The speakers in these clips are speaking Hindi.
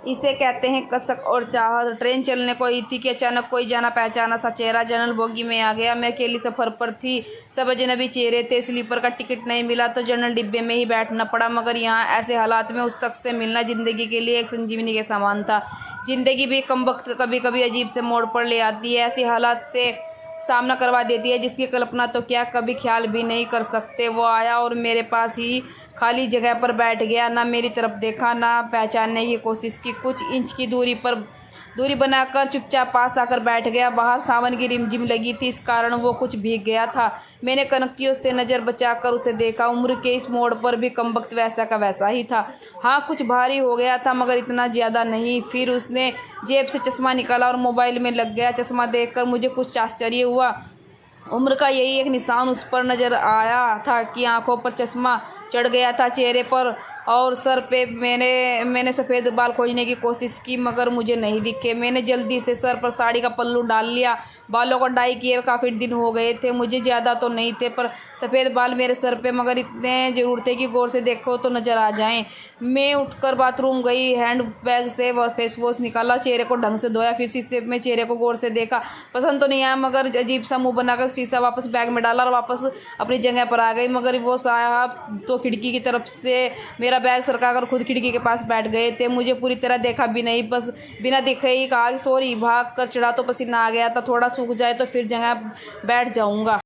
इसे कहते हैं कसक और चाहत। ट्रेन चलने को ही थी कि अचानक कोई जाना पहचाना सा चेहरा जनरल बोगी में आ गया। मैं अकेली सफ़र पर थी, सब अजनबी चेहरे थे। स्लीपर का टिकट नहीं मिला तो जनरल डिब्बे में ही बैठना पड़ा, मगर यहाँ ऐसे हालात में उस शख्स से मिलना ज़िंदगी के लिए एक संजीवनी के समान था। ज़िंदगी भी कमबख्त कभी कभी अजीब से मोड़ पर ले आती है, ऐसी हालात से सामना करवा देती है जिसकी कल्पना तो क्या कभी ख्याल भी नहीं कर सकते। वो आया और मेरे पास ही खाली जगह पर बैठ गया, ना मेरी तरफ देखा, ना पहचानने की कोशिश की। कुछ इंच की दूरी बनाकर चुपचाप पास आकर बैठ गया। बाहर सावन की रिमझिम लगी थी, इस कारण वो कुछ भीग गया था। मैंने कनकियों से नज़र बचाकर उसे देखा। उम्र के इस मोड़ पर भी कमबख्त वैसा का वैसा ही था। हाँ, कुछ भारी हो गया था मगर इतना ज़्यादा नहीं। फिर उसने जेब से चश्मा निकाला और मोबाइल में लग गया। चश्मा देखकर मुझे कुछ आश्चर्य हुआ। उम्र का यही एक निशान उस पर नज़र आया था कि आंखों पर चश्मा चढ़ गया था, चेहरे पर और सर पे। मैंने सफ़ेद बाल खोजने की कोशिश की मगर मुझे नहीं दिखे। मैंने जल्दी से सर पर साड़ी का पल्लू डाल लिया। बालों को डाई किए काफ़ी दिन हो गए थे, मुझे ज़्यादा तो नहीं थे पर सफ़ेद बाल मेरे सर पे मगर इतने ज़रूर थे कि गौर से देखो तो नज़र आ जाएं। मैं उठकर बाथरूम गई, हैंड बैग से फेस वॉश निकाला, चेहरे को ढंग से धोया, फिर शीशे में चेहरे को गौर से देखा। पसंद तो नहीं आया मगर अजीब सा मुँह बनाकर शीशा वापस बैग में डाला और वापस अपनी जगह पर आ गई। मगर वो साहब तो खिड़की की तरफ से मेरा बैग सरकाकर खुद खिड़की के पास बैठ गए थे। मुझे पूरी तरह देखा भी नहीं, बस बिना देखे ही कहा कि सॉरी। भाग कर चढ़ा तो पसीना आ गया था, थोड़ा सूख जाए तो फिर जगह बैठ जाऊंगा।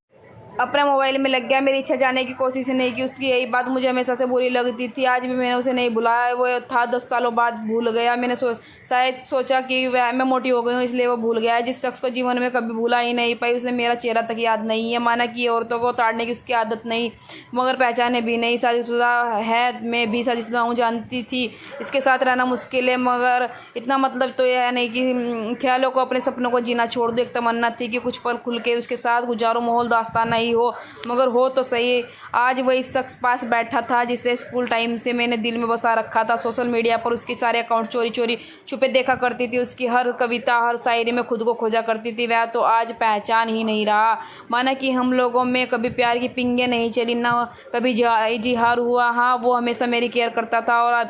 अपने मोबाइल में लग गया। मेरी इच्छा जाने की कोशिश नहीं की। उसकी यही बात मुझे हमेशा से बुरी लगती थी। आज भी मैंने उसे नहीं बुलाया। वो था 10 सालों बाद भूल गया। मैंने शायद सोचा कि मैं मोटी हो गई हूँ इसलिए वो भूल गया। जिस शख्स को जीवन में कभी भूला ही नहीं पाई, उसने मेरा चेहरा तक याद नहीं है। माना कि औरतों को ताड़ने की उसकी आदत नहीं, मगर पहचाने भी नहीं। शादीशुदा है, मैं भी शादीशुदा हूँ, जानती थी इसके साथ रहना मुश्किल है, मगर इतना मतलब तो यह है नहीं कि ख्यालों को, अपने सपनों को जीना छोड़ दो। एक तमन्ना थी कि कुछ पल खुल के उसके साथ गुजारो, माहौल दास्तान नहीं हो मगर हो तो सही। आज वही शख्स पास बैठा था जिसे स्कूल टाइम से मैंने दिल में बसा रखा था। सोशल मीडिया पर उसके सारे अकाउंट चोरी चोरी छुपे देखा करती थी। उसकी हर कविता, हर शायरी में खुद को खोजा करती थी। वह तो आज पहचान ही नहीं रहा। माना कि हम लोगों में कभी प्यार की पिंगे नहीं चली, ना कभी इजहार हुआ। हाँ, वो हमेशा मेरी केयर करता था और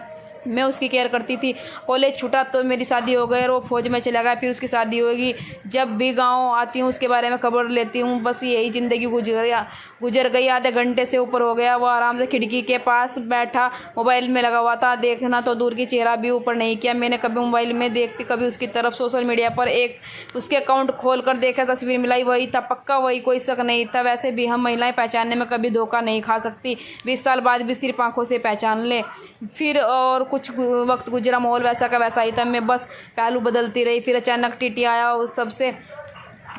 मैं उसकी केयर करती थी। कॉलेज छूटा तो मेरी शादी हो गई और वो फौज में चला गया, फिर उसकी शादी होगी। जब भी गांव आती हूँ उसके बारे में खबर लेती हूँ। बस यही ज़िंदगी गुजर गई। आधे घंटे से ऊपर हो गया। वो आराम से खिड़की के पास बैठा मोबाइल में लगा हुआ था। देखना तो दूर की, चेहरा भी ऊपर नहीं किया। मैंने कभी मोबाइल में देखती, कभी उसकी तरफ। सोशल मीडिया पर एक उसके अकाउंट खोल कर देखा, तस्वीर मिलाई, वही था, पक्का वही, कोई शक नहीं था। वैसे भी हम महिलाएं पहचानने में कभी धोखा नहीं खा सकती। 20 साल बाद भी सिर्फ आंखों से पहचान ले। फिर और कुछ वक्त गुजरा, माहौल वैसा का वैसा ही था। मैं बस पहलू बदलती रही। फिर अचानक टीटी आया, उस सबसे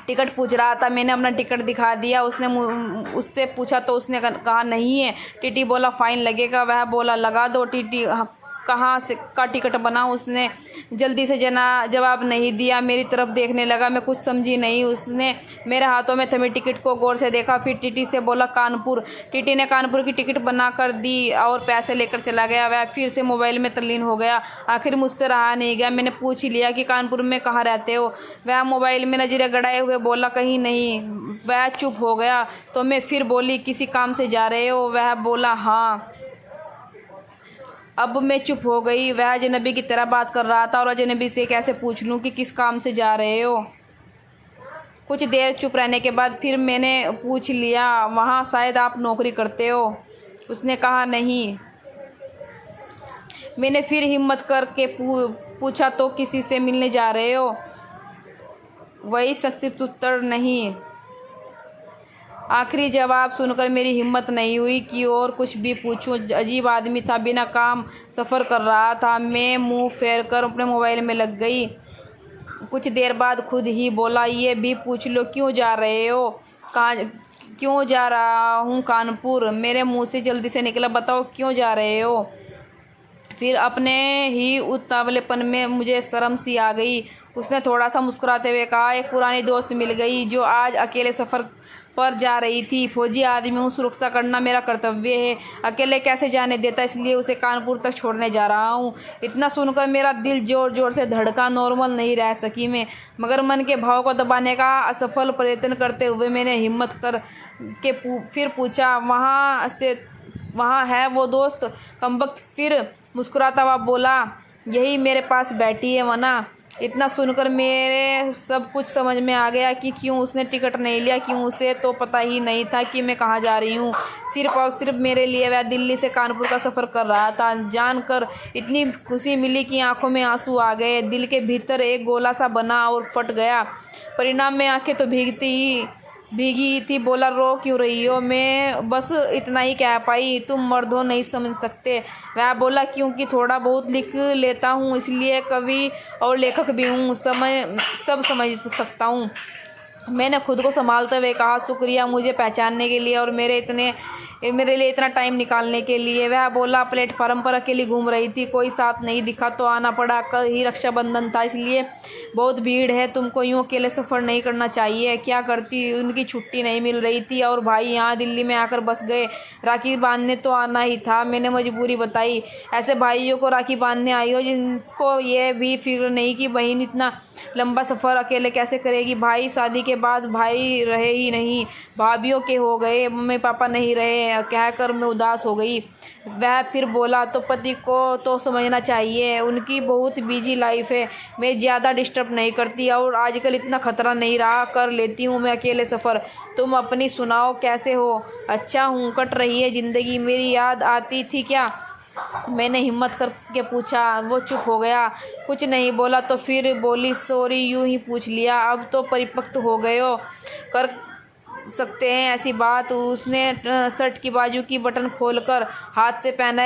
टिकट पूछ रहा था। मैंने अपना टिकट दिखा दिया। उससे पूछा तो उसने कहा नहीं है। टीटी बोला फाइन लगेगा। वह बोला लगा दो। टीटी कहाँ से का टिकट बना? उसने जल्दी से जवाब नहीं दिया। मेरी तरफ देखने लगा। मैं कुछ समझी नहीं। उसने मेरे हाथों में थमी टिकट को गौर से देखा, फिर टीटी से बोला कानपुर। टीटी ने कानपुर की टिकट बना कर दी और पैसे लेकर चला गया। वह फिर से मोबाइल में तल्लीन हो गया। आखिर मुझसे रहा नहीं गया। मैंने पूछ ही लिया कि कानपुर में कहाँ रहते हो? वह मोबाइल में नजरें गड़ाए हुए बोला कहीं नहीं। वह चुप हो गया तो मैं फिर बोली किसी काम से जा रहे हो? वह बोला हाँ। अब मैं चुप हो गई। वह अजनबी की तरह बात कर रहा था और अजनबी से कैसे पूछ लूँ कि किस काम से जा रहे हो? कुछ देर चुप रहने के बाद फिर मैंने पूछ लिया वहाँ शायद आप नौकरी करते हो? उसने कहा नहीं। मैंने फिर हिम्मत करके पूछा तो किसी से मिलने जा रहे हो? वही संक्षिप्त उत्तर नहीं। आखिरी जवाब सुनकर मेरी हिम्मत नहीं हुई कि और कुछ भी पूछूं। अजीब आदमी था, बिना काम सफ़र कर रहा था। मैं मुंह फेर कर अपने मोबाइल में लग गई। कुछ देर बाद खुद ही बोला ये भी पूछ लो क्यों जा रहे हो? कहाँ? क्यों जा रहा हूँ? कानपुर। मेरे मुंह से जल्दी से निकला बताओ क्यों जा रहे हो? फिर अपने ही उतावलेपन में मुझे शर्म सी आ गई। उसने थोड़ा सा मुस्कुराते हुए कहा एक पुरानी दोस्त मिल गई जो आज अकेले सफ़र पर जा रही थी। फौजी आदमी हूँ, सुरक्षा करना मेरा कर्तव्य है। अकेले कैसे जाने देता, इसलिए उसे कानपुर तक छोड़ने जा रहा हूँ। इतना सुनकर मेरा दिल जोर जोर से धड़का। नॉर्मल नहीं रह सकी मैं, मगर मन के भाव को दबाने का असफल प्रयत्न करते हुए मैंने हिम्मत कर के फिर पूछा वहाँ है वो दोस्त? कमबख्त फिर मुस्कुराता हुआ बोला यही मेरे पास बैठी है वरना। इतना सुनकर मेरे सब कुछ समझ में आ गया कि क्यों उसने टिकट नहीं लिया, क्यों उसे तो पता ही नहीं था कि मैं कहाँ जा रही हूँ। सिर्फ और सिर्फ मेरे लिए वह दिल्ली से कानपुर का सफ़र कर रहा था। जानकर इतनी खुशी मिली कि आंखों में आंसू आ गए। दिल के भीतर एक गोला सा बना और फट गया। परिणाम में आंखें तो भीगी थी। बोला, रो क्यों रही हो? मैं बस इतना ही कह पाई, तुम मर्द हो, नहीं समझ सकते। वह बोला, क्योंकि थोड़ा बहुत लिख लेता हूँ, इसलिए कवि और लेखक भी हूँ, सब समझ सकता हूँ। मैंने खुद को संभालते हुए कहा, शुक्रिया मुझे पहचानने के लिए और मेरे लिए इतना टाइम निकालने के लिए। वह बोला, प्लेटफार्म पर अकेली घूम रही थी, कोई साथ नहीं दिखा तो आना पड़ा। कल ही रक्षाबंधन था, इसलिए बहुत भीड़ है। तुमको यूँ अकेले सफ़र नहीं करना चाहिए। क्या करती, उनकी छुट्टी नहीं मिल रही थी और भाई यहाँ दिल्ली में आकर बस गए। राखी बांधने तो आना ही था। मैंने मजबूरी बताई। ऐसे भाइयों को राखी बांधने आई हो जिनको ये भी फिक्र नहीं कि बहन इतना लंबा सफ़र अकेले कैसे करेगी। भाई शादी के बाद भाई रहे ही नहीं, भाभीियों के हो गए, मम्मी पापा नहीं रहे कहकर मैं उदास हो गई। वह फिर बोला, तो पति को तो समझना चाहिए, उनकी बहुत बिजी लाइफ है। मैं ज़्यादा डिस्टर्ब नहीं करती और आजकल इतना ख़तरा नहीं रहा, कर लेती हूँ मैं अकेले सफ़र। तुम अपनी सुनाओ, कैसे हो? अच्छा हूँ, कट रही है ज़िंदगी। मेरी याद आती थी क्या? मैंने हिम्मत करके पूछा। वो चुप हो गया, कुछ नहीं बोला। तो फिर बोली, सॉरी, यूं ही पूछ लिया, अब तो परिपक्व हो गए हो, कर सकते हैं ऐसी बात। उसने शर्ट की बाजू की बटन खोलकर हाथ से पहना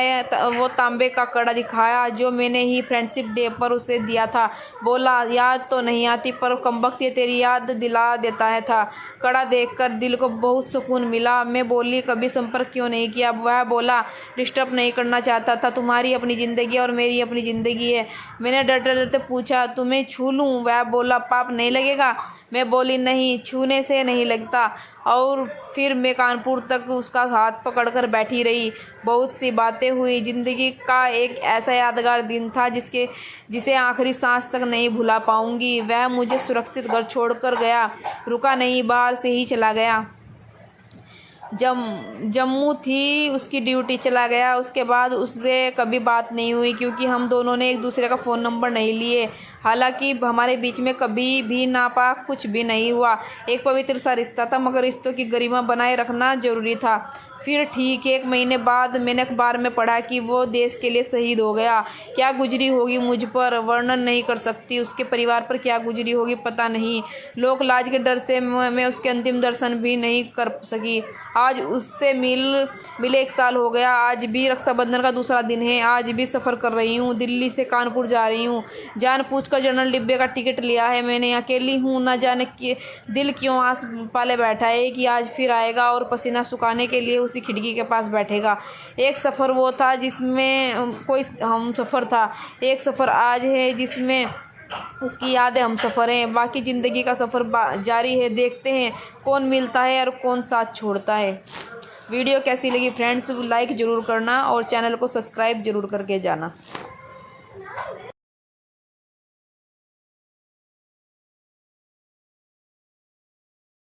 वो तांबे का कड़ा दिखाया जो मैंने ही फ्रेंडशिप डे पर उसे दिया था। बोला, याद तो नहीं आती पर कमबख्त ये तेरी याद दिला देता है था। कड़ा देखकर दिल को बहुत सुकून मिला। मैं बोली, कभी संपर्क क्यों नहीं किया? वह बोला, डिस्टर्ब नहीं करना चाहता था, तुम्हारी अपनी ज़िंदगी और मेरी अपनी ज़िंदगी है। मैंने डरते डरते पूछा, तुम्हें छू लूँ? वह बोला, पाप नहीं लगेगा? मैं बोली, नहीं, छूने से नहीं लगता। और फिर मैं कानपुर तक उसका हाथ पकड़कर बैठी रही। बहुत सी बातें हुई। ज़िंदगी का एक ऐसा यादगार दिन था जिसे आखिरी सांस तक नहीं भुला पाऊंगी। वह मुझे सुरक्षित घर छोड़कर गया, रुका नहीं, बाहर से ही चला गया। जम्मू थी उसकी ड्यूटी, चला गया। उसके बाद उससे कभी बात नहीं हुई क्योंकि हम दोनों ने एक दूसरे का फ़ोन नंबर नहीं लिए। हालांकि हमारे बीच में कभी भी नापाक कुछ भी नहीं हुआ। एक पवित्र सा रिश्ता था, मगर रिश्तों की गरिमा बनाए रखना जरूरी था। फिर ठीक 1 महीने बाद मैंने अखबार में पढ़ा कि वो देश के लिए शहीद हो गया। क्या गुजरी होगी मुझ पर वर्णन नहीं कर सकती, उसके परिवार पर क्या गुजरी होगी पता नहीं। लोक लाज के डर से मैं उसके अंतिम दर्शन भी नहीं कर सकी। आज उससे मिले 1 साल हो गया। आज भी रक्षाबंधन का दूसरा दिन है। आज भी सफ़र कर रही हूँ, दिल्ली से कानपुर जा रही हूँ। जानबूझकर जनरल डिब्बे का टिकट लिया है मैंने। अकेली हूँ, न जाने कि दिल क्यों आस पाले बैठा है कि आज फिर आएगा और पसीना सुखाने के लिए उसी खिड़की के पास बैठेगा। एक सफ़र वो था जिसमें कोई हम सफ़र था, एक सफ़र आज है जिसमें उसकी यादें हम सफ़र हैं। बाकी ज़िंदगी का सफ़र जारी है। देखते हैं कौन मिलता है और कौन साथ छोड़ता है। वीडियो कैसी लगी फ्रेंड्स, लाइक ज़रूर करना और चैनल को सब्सक्राइब ज़रूर करके जाना।